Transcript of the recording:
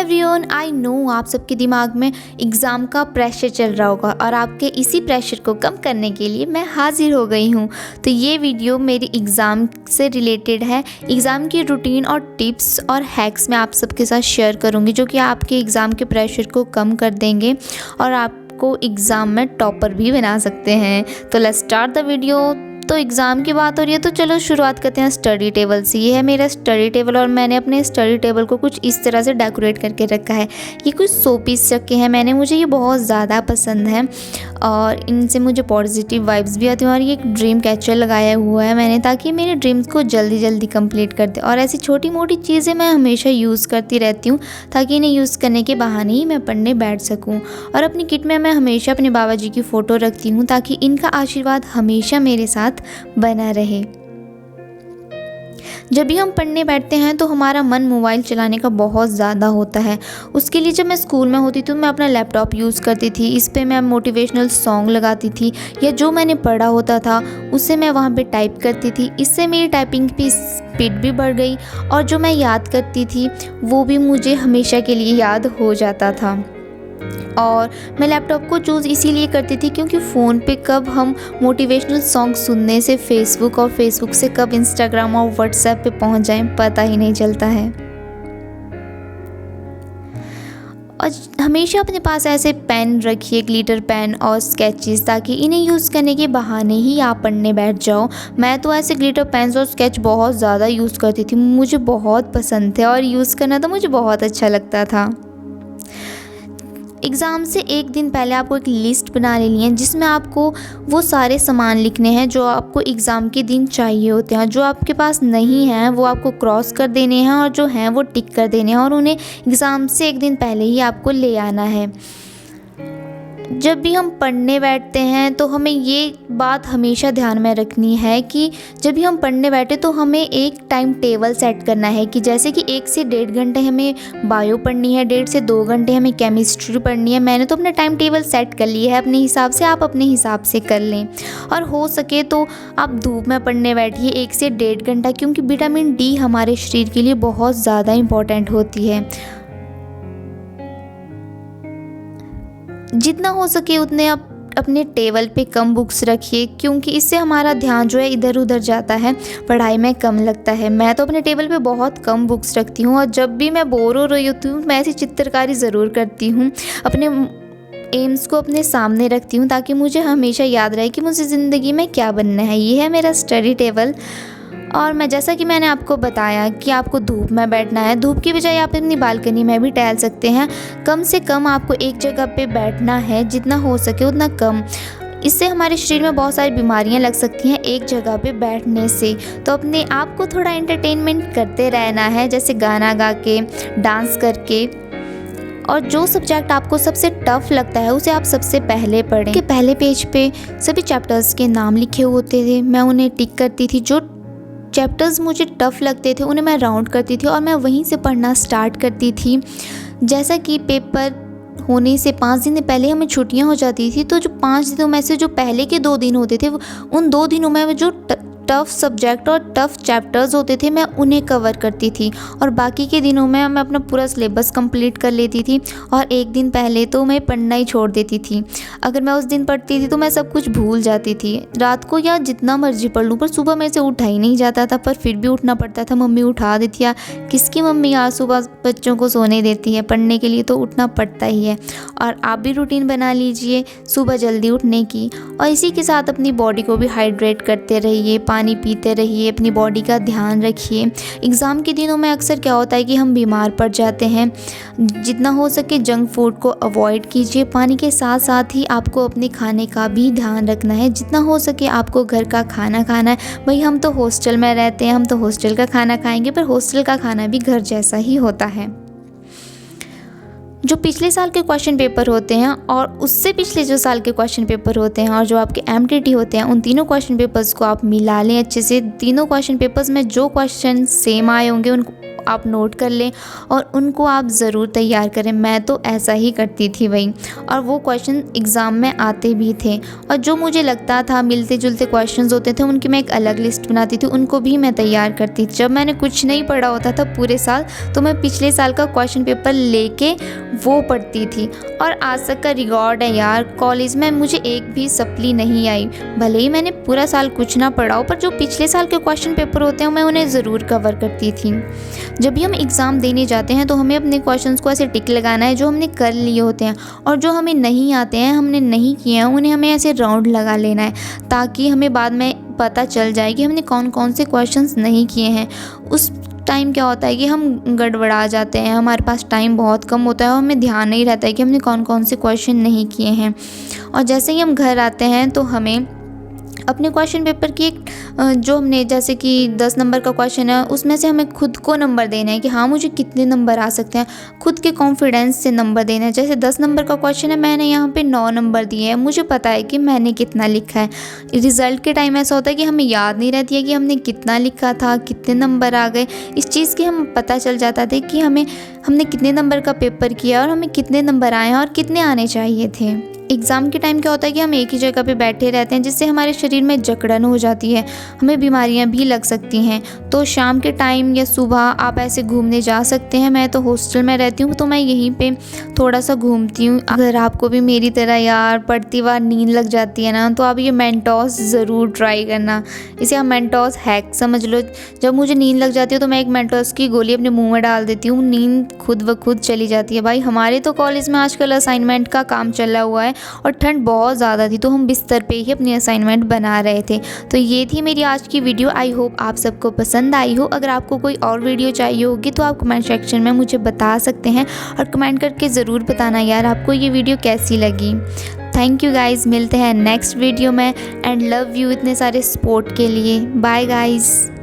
Everyone, I know आप सबके दिमाग में एग्ज़ाम का प्रेशर चल रहा होगा और आपके इसी प्रेशर को कम करने के लिए मैं हाज़िर हो गई हूँ। तो ये वीडियो मेरी एग्ज़ाम से रिलेटेड है। एग्ज़ाम की रूटीन और टिप्स और हैक्स मैं आप सबके साथ शेयर करूँगी जो कि आपके एग्ज़ाम के प्रेशर को कम कर देंगे और आपको एग्ज़ाम में टॉपर भी बना सकते हैं। तो लेट्स स्टार्ट द वीडियो। तो एग्ज़ाम की बात हो रही है तो चलो शुरुआत करते हैं स्टडी टेबल से। ये है मेरा स्टडी टेबल और मैंने अपने स्टडी टेबल को कुछ इस तरह से डेकोरेट करके रखा है। ये कुछ शो पीस रखे हैं मैंने, मुझे ये बहुत ज़्यादा पसंद है और इनसे मुझे पॉजिटिव वाइब्स भी आती हैं। और ये एक ड्रीम कैचर लगाया हुआ है मैंने ताकि मेरे ड्रीम्स को जल्दी जल्दी कंप्लीट कर दे। और ऐसी छोटी मोटी चीज़ें मैं हमेशा यूज़ करती रहती हूँ ताकि इन्हें यूज़ करने के बहाने ही मैं पढ़ने बैठ सकूँ। और अपनी किट में मैं हमेशा अपने बाबा जी की फ़ोटो रखती हूँ ताकि इनका आशीर्वाद हमेशा मेरे साथ बना रहे। जब भी हम पढ़ने बैठते हैं तो हमारा मन मोबाइल चलाने का बहुत ज़्यादा होता है। उसके लिए जब मैं स्कूल में होती तो मैं अपना लैपटॉप यूज़ करती थी। इस पे मैं मोटिवेशनल सॉन्ग लगाती थी या जो मैंने पढ़ा होता था उसे मैं वहाँ पे टाइप करती थी। इससे मेरी टाइपिंग की स्पीड भी बढ़ गई और जो मैं याद करती थी वो भी मुझे हमेशा के लिए याद हो जाता था। और मैं लैपटॉप को चूज़ इसीलिए करती थी क्योंकि फ़ोन पे कब हम मोटिवेशनल सॉन्ग सुनने से फेसबुक और फेसबुक से कब इंस्टाग्राम और व्हाट्सएप पे पहुंच जाएं पता ही नहीं चलता है। और हमेशा अपने पास ऐसे पेन रखिए, ग्लिटर पेन और स्केचेस, ताकि इन्हें यूज़ करने के बहाने ही आप पढ़ने बैठ जाओ। मैं तो ऐसे ग्लिटर पेन्स और स्केच बहुत ज़्यादा यूज़ करती थी, मुझे बहुत पसंद थे और यूज़ करना तो मुझे बहुत अच्छा लगता था। एग्ज़ाम से एक दिन पहले आपको एक लिस्ट बना लेनी है जिसमें आपको वो सारे सामान लिखने हैं जो आपको एग्ज़ाम के दिन चाहिए होते हैं। जो आपके पास नहीं हैं वो आपको क्रॉस कर देने हैं और जो हैं वो टिक कर देने हैं और उन्हें एग्ज़ाम से एक दिन पहले ही आपको ले आना है। जब भी हम पढ़ने बैठते हैं तो हमें ये बात हमेशा ध्यान में रखनी है कि जब भी हम पढ़ने बैठे तो हमें एक टाइम टेबल सेट करना है कि जैसे कि 1 से 1.5 घंटे हमें बायो पढ़नी है, 1.5 से 2 घंटे हमें केमिस्ट्री पढ़नी है। मैंने तो अपना टाइम टेबल सेट कर लिया है अपने हिसाब से, आप अपने हिसाब से कर लें। और हो सके तो आप धूप में पढ़ने बैठिए 1 से 1.5 घंटा, क्योंकि विटामिन डी हमारे शरीर के लिए बहुत ज़्यादा इम्पॉर्टेंट होती है। जितना हो सके उतने आप अपने टेबल पे कम बुक्स रखिए क्योंकि इससे हमारा ध्यान जो है इधर उधर जाता है, पढ़ाई में कम लगता है। मैं तो अपने टेबल पे बहुत कम बुक्स रखती हूँ और जब भी मैं बोर हो रही होती हूँ मैं ऐसी चित्रकारी ज़रूर करती हूँ। अपने एम्स को अपने सामने रखती हूँ ताकि मुझे हमेशा याद रहे कि मुझे ज़िंदगी में क्या बनना है। ये है मेरा स्टडी टेबल। और मैं जैसा कि मैंने आपको बताया कि आपको धूप में बैठना है, धूप की बजाय आप अपनी बालकनी में भी टहल सकते हैं। कम से कम आपको एक जगह पे बैठना है, जितना हो सके उतना कम। इससे हमारे शरीर में बहुत सारी बीमारियां लग सकती हैं एक जगह पे बैठने से। तो अपने आप को थोड़ा एंटरटेनमेंट करते रहना है, जैसे गाना गा के, डांस करके। और जो सब्जेक्ट आपको सबसे टफ़ लगता है उसे आप सबसे पहले पढ़ें। कि पहले पेज पे सभी चैप्टर्स के नाम लिखे होते थे, मैं उन्हें टिक करती थी। जो चैप्टर्स मुझे टफ़ लगते थे उन्हें मैं राउंड करती थी और मैं वहीं से पढ़ना स्टार्ट करती थी। जैसा कि पेपर होने से 5 दिन पहले हमें छुट्टियां हो जाती थी, तो जो 5 दिनों में से जो पहले के 2 दिन होते थे उन 2 दिनों में जो टफ़ सब्जेक्ट और टफ़ चैप्टर्स होते थे मैं उन्हें कवर करती थी और बाकी के दिनों में मैं अपना पूरा सिलेबस कंप्लीट कर लेती थी। और एक दिन पहले तो मैं पढ़ना ही छोड़ देती थी। अगर मैं उस दिन पढ़ती थी तो मैं सब कुछ भूल जाती थी। रात को या जितना मर्जी पढ़ लूँ पर सुबह मेरे से उठा ही नहीं जाता था, पर फिर भी उठना पड़ता था। मम्मी उठा देती है, किसकी मम्मी यार सुबह बच्चों को सोने देती है, पढ़ने के लिए तो उठना पड़ता ही है। और आप भी रूटीन बना लीजिए सुबह जल्दी उठने की और इसी के साथ अपनी बॉडी को भी हाइड्रेट करते रहिए, पानी पीते रहिए, अपनी बॉडी का ध्यान रखिए। एग्ज़ाम के दिनों में अक्सर क्या होता है कि हम बीमार पड़ जाते हैं। जितना हो सके जंक फूड को अवॉइड कीजिए। पानी के साथ साथ ही आपको अपने खाने का भी ध्यान रखना है। जितना हो सके आपको घर का खाना खाना है। भाई हम तो हॉस्टल में रहते हैं, हम तो हॉस्टल का खाना खाएंगे, पर हॉस्टल का खाना भी घर जैसा ही होता है। जो पिछले साल के क्वेश्चन पेपर होते हैं और उससे पिछले जो साल के क्वेश्चन पेपर होते हैं और जो आपके एमटीटी होते हैं, उन तीनों क्वेश्चन पेपर्स को आप मिला लें अच्छे से। तीनों क्वेश्चन पेपर्स में जो क्वेश्चन सेम आए होंगे उन आप नोट कर लें और उनको आप ज़रूर तैयार करें। मैं तो ऐसा ही करती थी भाई, और वो क्वेश्चन एग्ज़ाम में आते भी थे। और जो मुझे लगता था मिलते जुलते क्वेश्चंस होते थे उनकी मैं एक अलग लिस्ट बनाती थी, उनको भी मैं तैयार करती थी। जब मैंने कुछ नहीं पढ़ा होता था पूरे साल तो मैं पिछले साल का क्वेश्चन पेपर लेके वो पढ़ती थी। और आज तक का रिकॉर्ड है यार, कॉलेज में मुझे एक भी सप्ली नहीं आई। भले ही मैंने पूरा साल कुछ ना पढ़ा हो, पर जो पिछले साल के क्वेश्चन पेपर होते हैं मैं उन्हें ज़रूर कवर करती थी। जब भी हम एग्ज़ाम देने जाते हैं तो हमें अपने क्वेश्चंस को ऐसे टिक लगाना है जो हमने कर लिए होते हैं, और जो हमें नहीं आते हैं, हमने नहीं किए हैं, उन्हें हमें ऐसे राउंड लगा लेना है, ताकि हमें बाद में पता चल जाए कि हमने कौन कौन से क्वेश्चंस नहीं किए हैं। उस टाइम क्या होता है कि हम गड़बड़ा जाते हैं, हमारे पास टाइम बहुत कम होता है और हमें ध्यान नहीं रहता है कि हमने कौन कौन से क्वेश्चन नहीं किए हैं। और जैसे ही हम घर आते हैं तो हमें अपने क्वेश्चन पेपर की एक जो हमने जैसे कि 10 नंबर का क्वेश्चन है उसमें से हमें खुद को नंबर देना है कि हाँ मुझे कितने नंबर आ सकते हैं, खुद के कॉन्फिडेंस से नंबर देना है। जैसे 10 नंबर का क्वेश्चन है, मैंने यहाँ पे 9 नंबर दिए हैं, मुझे पता है कि मैंने कितना लिखा है। रिज़ल्ट के टाइम ऐसा होता है कि हमें याद नहीं रहती है कि हमने कितना लिखा था, कितने नंबर आ गए। इस चीज़ की हम पता चल जाता था कि हमने कितने नंबर का पेपर किया और हमें कितने नंबर आए हैं और कितने आने चाहिए थे। एग्ज़ाम के टाइम क्या होता है कि हम एक ही जगह पे बैठे रहते हैं, जिससे हमारे शरीर में जकड़न हो जाती है, हमें बीमारियां भी लग सकती हैं। तो शाम के टाइम या सुबह आप ऐसे घूमने जा सकते हैं। मैं तो हॉस्टल में रहती हूँ तो मैं यहीं पे थोड़ा सा घूमती हूँ। अगर आपको भी मेरी तरह यार पढ़ती बार नींद लग जाती है ना, तो आप ये मेंटोस ज़रूर ट्राई करना। इसे आप मेंटोस हैक समझ लो। जब मुझे नींद लग जाती है तो मैं एक मेंटोस की गोली अपने मुँह में डाल देती हूँ, नींद खुद ब खुद चली जाती है। भाई हमारे तो कॉलेज में आजकल असाइनमेंट का काम चला हुआ है और ठंड बहुत ज़्यादा थी, तो हम बिस्तर पे ही अपनी असाइनमेंट बना रहे थे। तो ये थी मेरी आज की वीडियो। आई होप आप सबको पसंद आई हो। अगर आपको कोई और वीडियो चाहिए होगी तो आप कमेंट सेक्शन में मुझे बता सकते हैं, और कमेंट करके ज़रूर बताना यार आपको ये वीडियो कैसी लगी। थैंक यू गाइज़, मिलते हैं नेक्स्ट वीडियो में, एंड लव यू इतने सारे सपोर्ट के लिए। Bye guys.